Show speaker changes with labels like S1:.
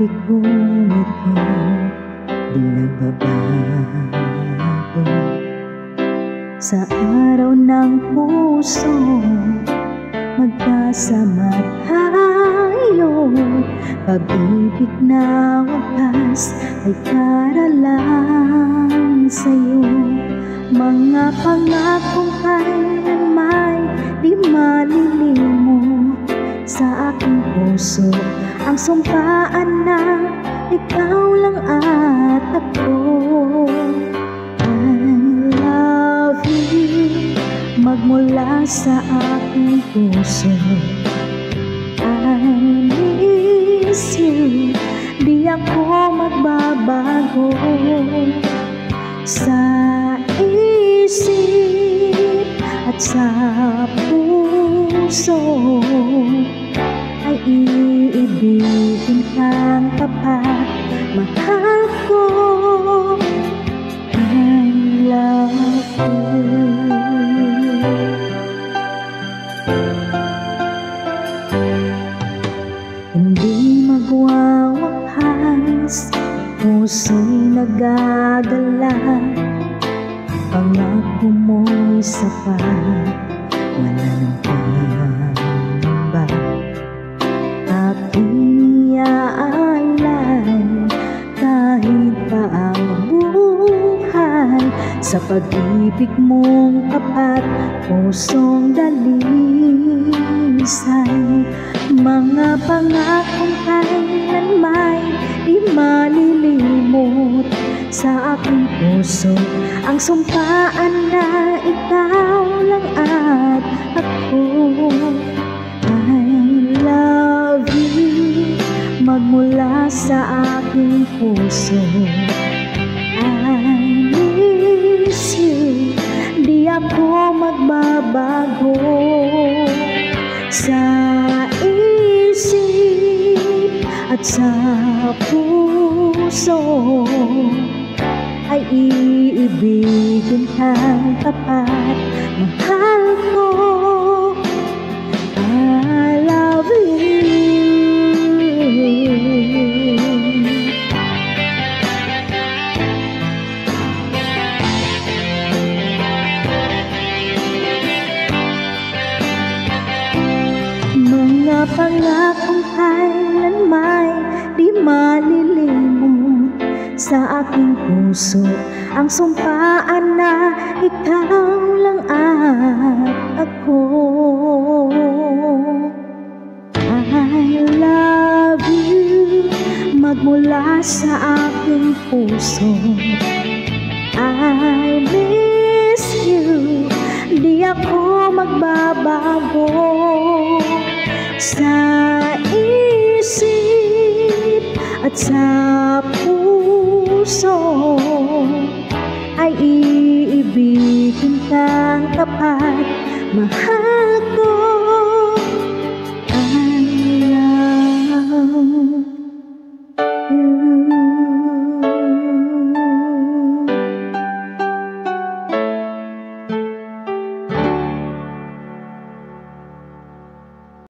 S1: pag-ibig kong ito di nagbabago. Sa araw ng puso magkasama tayo, pag-ibig na wakas ay karalan sa'yo. Mga pangakong kailanman di malilimot sa aking puso, ang sumpaan na ikaw lang at ako. I love you, magmula sa aking puso. I miss you, di ako magbabago. Sa isip at sa puso ay iibigin kang tapat, mahal ko. I love you. Hindi magwawakas, puso'y nagagala, pangako mo'y sapat, wala nang pangamba. Aking iaalay kahit pa ang buhay, sa pag-ibig mong tapat, pusong dalisay. Mga pangakong kailanman di malilimot sa aking puso, ang sumpaan na ikaw lang at ako. I love you, magmula sa aking puso. I miss you, di ako magbabago. Sa isip at sa puso ay iibigin kang tapat, mahal ko. I love you. Mga pangakong kailanman di malilimot sa aking puso, ang sumpaan na ikaw lang at ako. I love you, magmula sa aking puso. I miss you, di ako magbabago. Sa isip at sa puso ay iibigin kang tapat, mahal